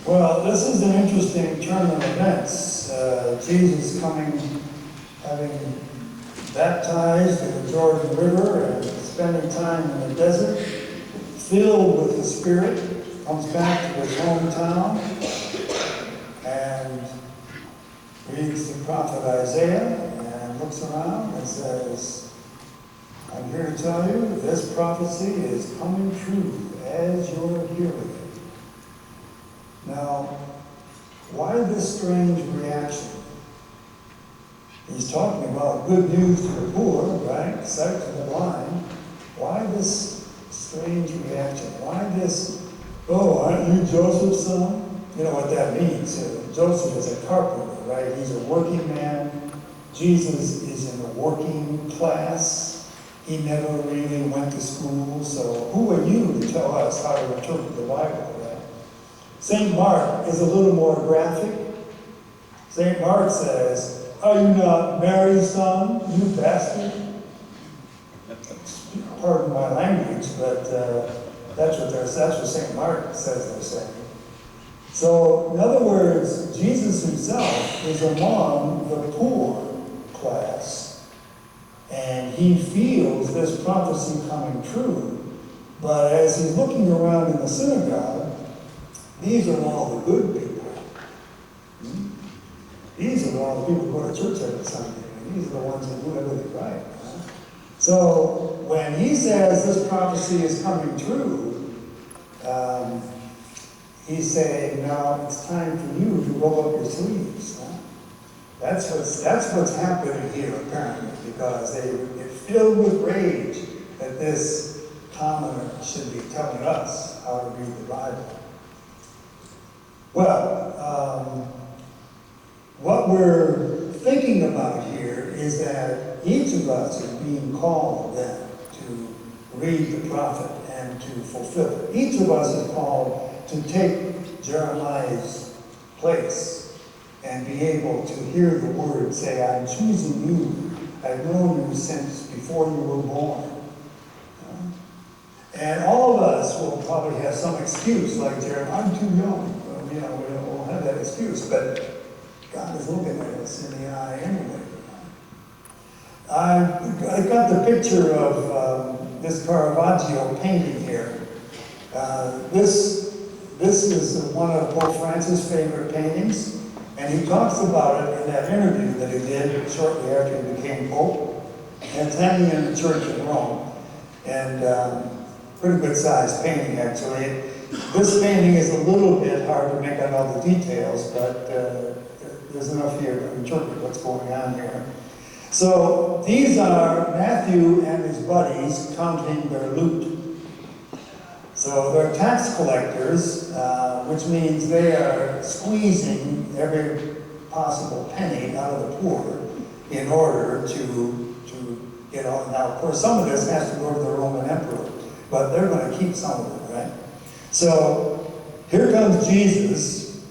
Well, this is an interesting turn of events. Jesus coming, having baptized in the Jordan River and spending time in the desert, filled with the Spirit, comes back to his hometown and reads the prophet Isaiah and looks around and says, I'm here to tell you this prophecy is coming true as you're hearing it. Now, why this strange reaction? He's talking about good news to the poor, right? Sight to the blind. Why this strange reaction? Why this, oh, aren't you Joseph's son? You know what that means. Joseph is a carpenter, right? He's a working man. Jesus is in a working class. He never really went to school, so who are you to tell us how to interpret the Bible, right? St. Mark is a little more graphic. St. Mark says, are you not Mary's son, you bastard? Pardon my language, but that's what St. Mark says they're saying. So, in other words, Jesus himself is among the poor class, and he feels this prophecy coming true, but as he's looking around in the synagogue, these are all the good people. These are all the people who go to church every Sunday. These are the ones who do everything right. So when he says this prophecy is coming true, he's saying, now it's time for you to roll up your sleeves. That's what's happening here, apparently, because they get filled with rage that this commoner should be telling us how to read the Bible. Well, what we're thinking about here is that each of us is being called then to read the prophet and to fulfill it. Each of us is called to take Jeremiah's place and be able to hear the word say, I'm choosing you. I've known you since before you were born. And all of us will probably have some excuse, like Jeremiah, I'm too young. Well, we won't have that excuse, but God is looking at us in the eye anyway. I got the picture of this Caravaggio painting here. This is one of Pope Francis' favorite paintings, and he talks about it in that interview that he did shortly after he became Pope. And it's hanging in the church in Rome, and pretty good sized painting actually. This painting is a little bit hard to make out all the details, but there's enough here to interpret what's going on here. So these are Matthew and his buddies counting their loot. So they're tax collectors, which means they are squeezing every possible penny out of the poor in order to get on. Now, of course, some of this has to go to the Roman emperor, but they're going to keep some of it, right? So here comes Jesus,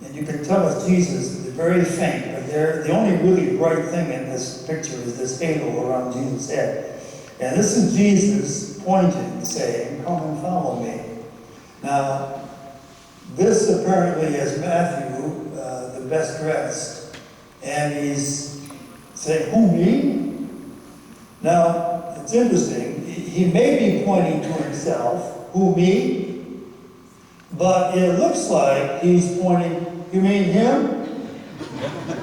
and you can tell it's Jesus. Very faint, but the only really bright thing in this picture is this halo around Jesus' head. And this is Jesus pointing, saying, come and follow me. Now, this apparently is Matthew, the best dressed, and he's saying, who, me? Now, it's interesting. He may be pointing to himself, who, me? But it looks like he's pointing, you mean him?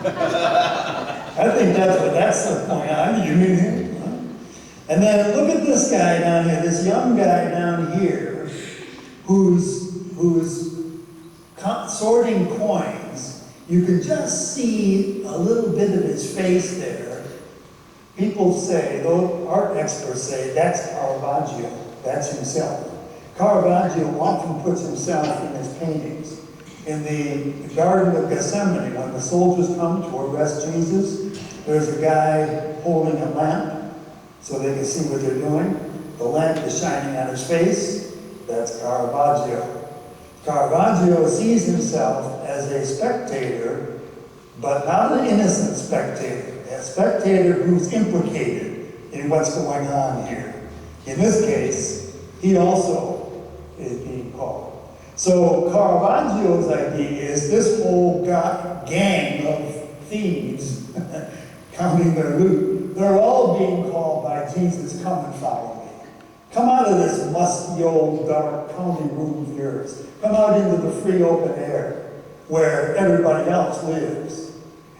I think that's the point. You mean him? Huh? And then look at this guy down here, this young guy down here, who's sorting coins. You can just see a little bit of his face there. People say, though art experts say, that's Caravaggio. That's himself. Caravaggio often puts himself in his paintings. In the Garden of Gethsemane, when the soldiers come to arrest Jesus, there's a guy holding a lamp so they can see what they're doing. The lamp is shining on his face. That's Caravaggio. Caravaggio sees himself as a spectator, but not an innocent spectator. A spectator who's implicated in what's going on here. In this case, he also is being called. So Caravaggio's idea is this whole gang of thieves counting their loot, they're all being called by Jesus, come and follow me. Come out of this musty old dark county room of yours. Come out into the free open air where everybody else lives.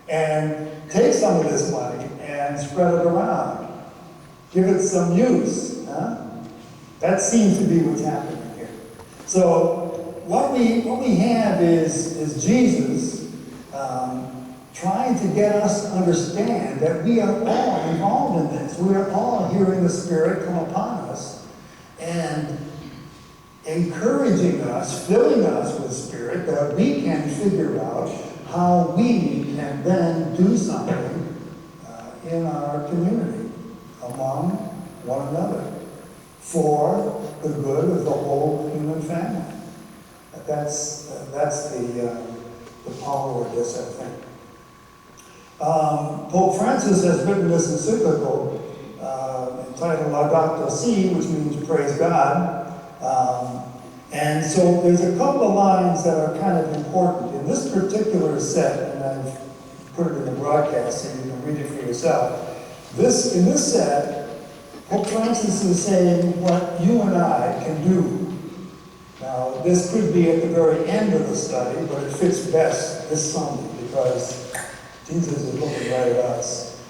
And take some of this money and spread it around. Give it some use. Huh? That seems to be what's happening here. So what we have is Jesus trying to get us to understand that we are all involved in this. We are all hearing the Spirit come upon us and encouraging us, filling us with Spirit, that we can figure out how we can then do something in our community, among one another, for the good of the whole human family. That's the power of this, I think. Pope Francis has written this encyclical entitled Laudato Si, which means praise God. And so there's a couple of lines that are kind of important. In this particular set, and I've put it in the broadcast so you can read it for yourself. In this set, Pope Francis is saying what you and I can do. Now, this could be at the very end of the study, but it fits best this Sunday because Jesus is looking right at us.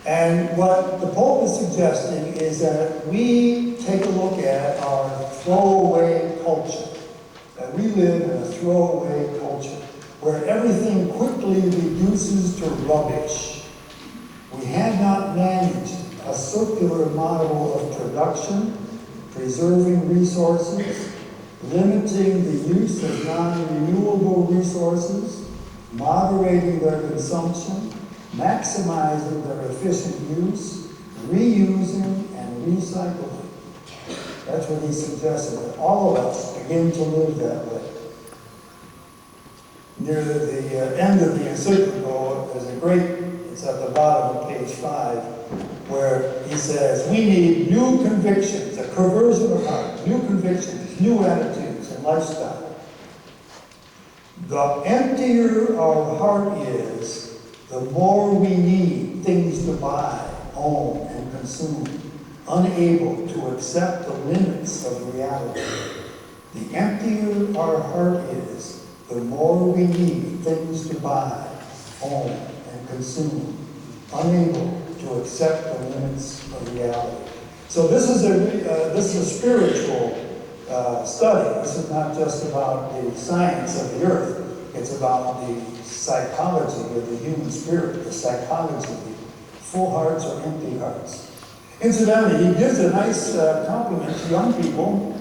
And what the Pope is suggesting is that we take a look at our throwaway culture. That we live in a throwaway culture where everything quickly reduces to rubbish. We have not managed a circular model of production, preserving resources, limiting the use of non-renewable resources, moderating their consumption, maximizing their efficient use, reusing and recycling. That's what he suggested, that all of us begin to live that way. Near the end of the encyclical, there's a great, it's at the bottom of page 5, where he says, we need new convictions, a conversion of heart, new convictions, new attitudes and lifestyle. The emptier our heart is, the more we need things to buy, own, and consume, unable to accept the limits of reality. The emptier our heart is, the more we need things to buy, own, and consume, unable to accept the limits of reality. So this is a spiritual study. This is not just about the science of the earth. It's about the psychology of the human spirit, the psychology of full hearts or empty hearts. Incidentally, he gives a nice compliment to young people.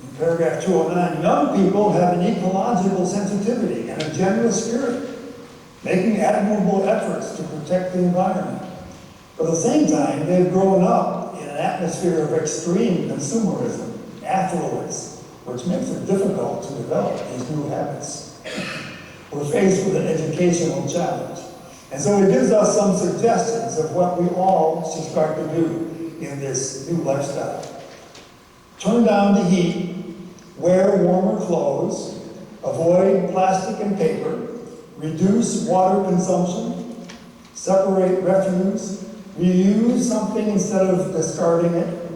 In paragraph 209, young people have an ecological sensitivity and a generous spirit, making admirable efforts to protect the environment. But at the same time, they've grown up in an atmosphere of extreme consumerism, affluence, which makes it difficult to develop these new habits. We're faced with an educational challenge. And so it gives us some suggestions of what we all should start to do in this new lifestyle. Turn down the heat, wear warmer clothes, avoid plastic and paper, reduce water consumption, separate refuse, reuse something instead of discarding it,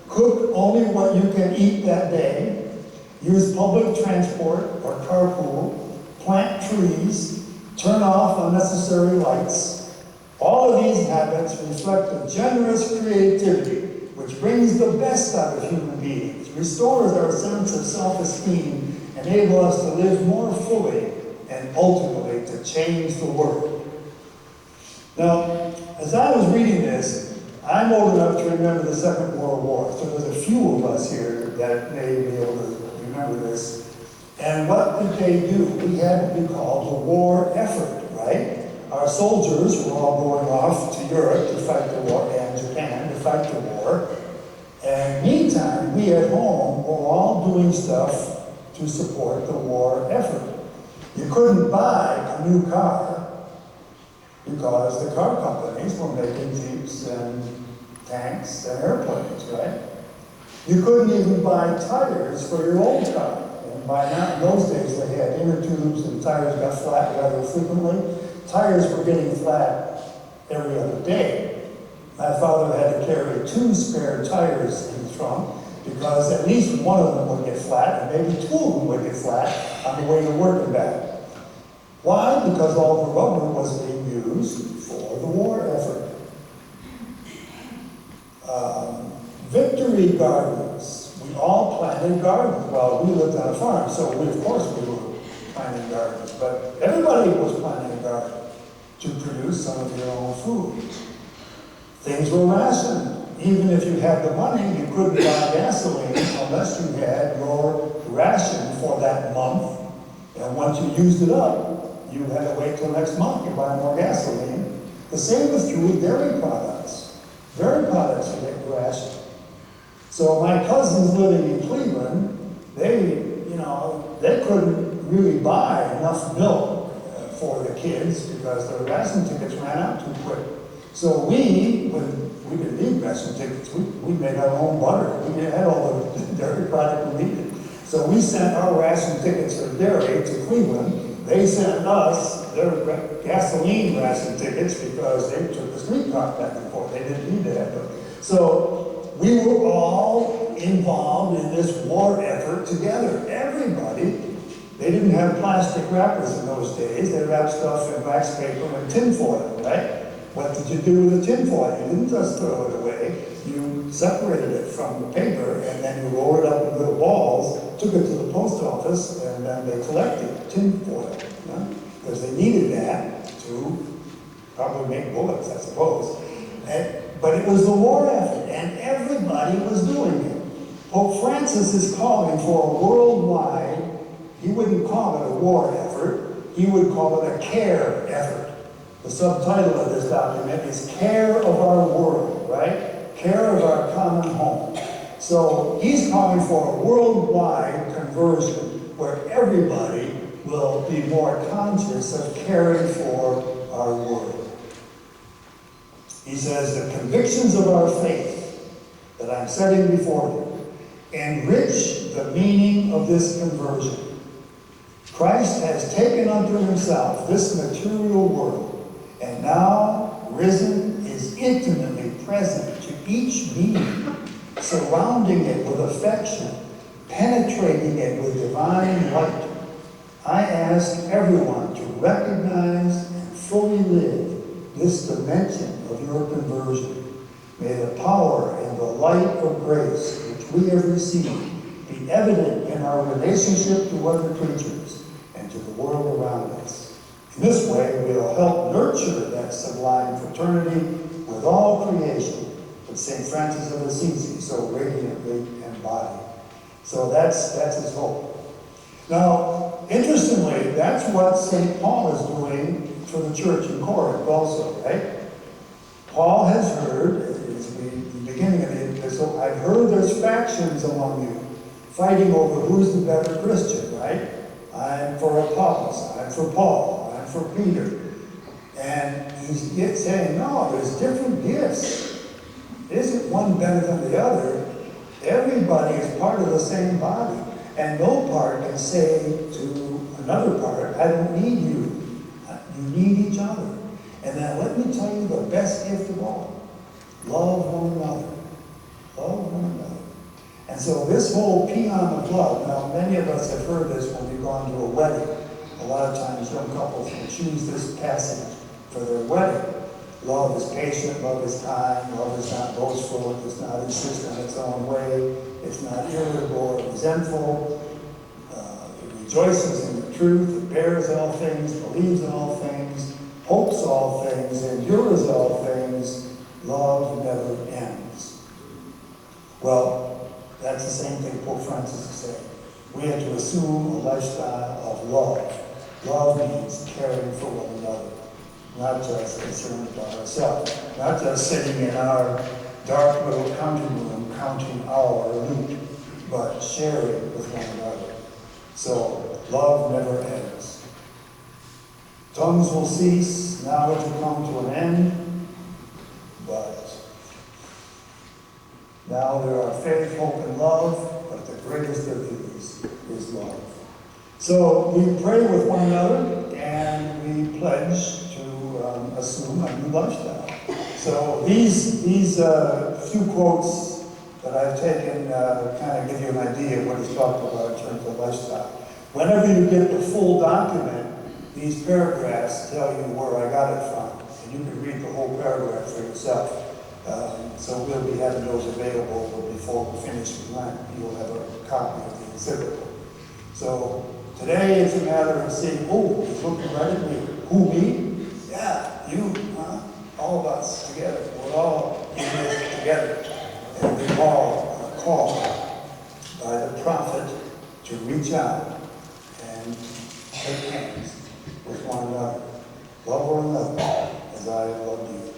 cook only what you can eat that day, use public transport or carpool, plant trees, turn off unnecessary lights. All of these habits reflect a generous creativity which brings the best out of human beings, restores our sense of self-esteem, enable us to live more fully, and ultimately to change the world. Now, as I was reading this, I'm old enough to remember the Second World War, so there's a few of us here that may be able to remember this. And what did they do? We had what we called the war effort, right? Our soldiers were all going off to Europe to fight the war, and Japan to fight the war. And meantime, we at home were all doing stuff to support the war effort. You couldn't buy a new car because the car companies were making jeeps and tanks and airplanes, right? You couldn't even buy tires for your old car. And by now, in those days, they had inner tubes and tires got flat rather frequently. Tires were getting flat every other day. My father had to carry 2 spare tires in the trunk because at least one of them would get flat and maybe 2 of them would get flat on the way to work and back. Why? Because all the rubber was being used for the war effort. Victory gardens. We all planted gardens. Well, we lived on a farm, so of course we were planting gardens, but everybody was planting a garden to produce some of your own food. Things were rationed. Even if you had the money, you couldn't buy gasoline unless you had your ration for that month. And once you used it up, you had to wait till next month to buy more gasoline. The same was true with dairy products. Dairy products would get rationed. So my cousins living in Cleveland, they couldn't really buy enough milk for the kids because their ration tickets ran out too quick. So we didn't need ration tickets. We made our own butter. We had all the dairy product we needed. So we sent our ration tickets for dairy to Cleveland. They sent us their gasoline ration tickets because they took the streetcar back and forth. They didn't need that. So we were all involved in this war effort together. Everybody. They didn't have plastic wrappers in those days. They wrapped stuff in wax paper and tinfoil, right? What did you do with the tinfoil? You didn't just throw it away. You separated it from the paper, and then you rolled it up in little balls, took it to the post office, and then they collected tinfoil, because they needed that to probably make bullets, I suppose. But it was the war effort, and everybody was doing it. Pope Francis is calling for a worldwide, he wouldn't call it a war effort, he would call it a care effort. The subtitle of this document is Care of Our World, right? Care of our common home. So he's calling for a worldwide conversion where everybody will be more conscious of caring for our world. He says, the convictions of our faith that I'm setting before you enrich the meaning of this conversion. Christ has taken unto himself this material world, and now, risen, is intimately present to each being, surrounding it with affection, penetrating it with divine light. I ask everyone to recognize and fully live this dimension of your conversion. May the power and the light of grace which we have received be evident in our relationship to other creatures and to the world around us. In this way, we'll help nurture that sublime fraternity with all creation that St. Francis of Assisi so radiantly embodied. So that's his hope. Now, interestingly, that's what St. Paul is doing for the church in Corinth also, right? Paul has heard, as the beginning of the epistle, I've heard there's factions among you, fighting over who's the better Christian, right? I'm for Apollos, I'm for Paul, I'm for Peter. And he's saying, no, there's different gifts. Isn't one better than the other? Everybody is part of the same body. And no part can say to another part, I don't need you. You need each other. And then let me tell you the best gift of all. Love one another. Love one another. And so this whole paean of love, now many of us have heard this when we've gone to a wedding. A lot of times young couples will choose this passage for their wedding. Love is patient, love is kind, love is not boastful, it does not insist on its own way, it's not irritable or resentful, it rejoices in the truth, it bears all things, believes in all things, hopes all things, endures all things, love never ends. Well, that's the same thing Pope Francis is saying. We have to assume a lifestyle of love. Love means caring for one another, not just concerned about ourselves, not just sitting in our dark little counting room counting our loot, but sharing with one another. So love never ends. Tongues will cease, knowledge will come to an end, but Now there are faith, hope, and love, but the greatest of these is love. So we pray with one another, and we pledge to assume a new lifestyle. So these few quotes that I've taken kind of give you an idea of what he's talking about in terms of lifestyle. Whenever you get the full document, these paragraphs tell you where I got it from, and you can read the whole paragraph for yourself. So we'll be having those available before we finish with Lent. You'll have a copy of the exhibit. So today it's a matter of saying, oh, he's looking right at me. Who, me? Yeah, you, huh? All of us together. We're all in this together. And we all are called by the prophet to reach out and shake hands with one another. Love one another as I have loved you.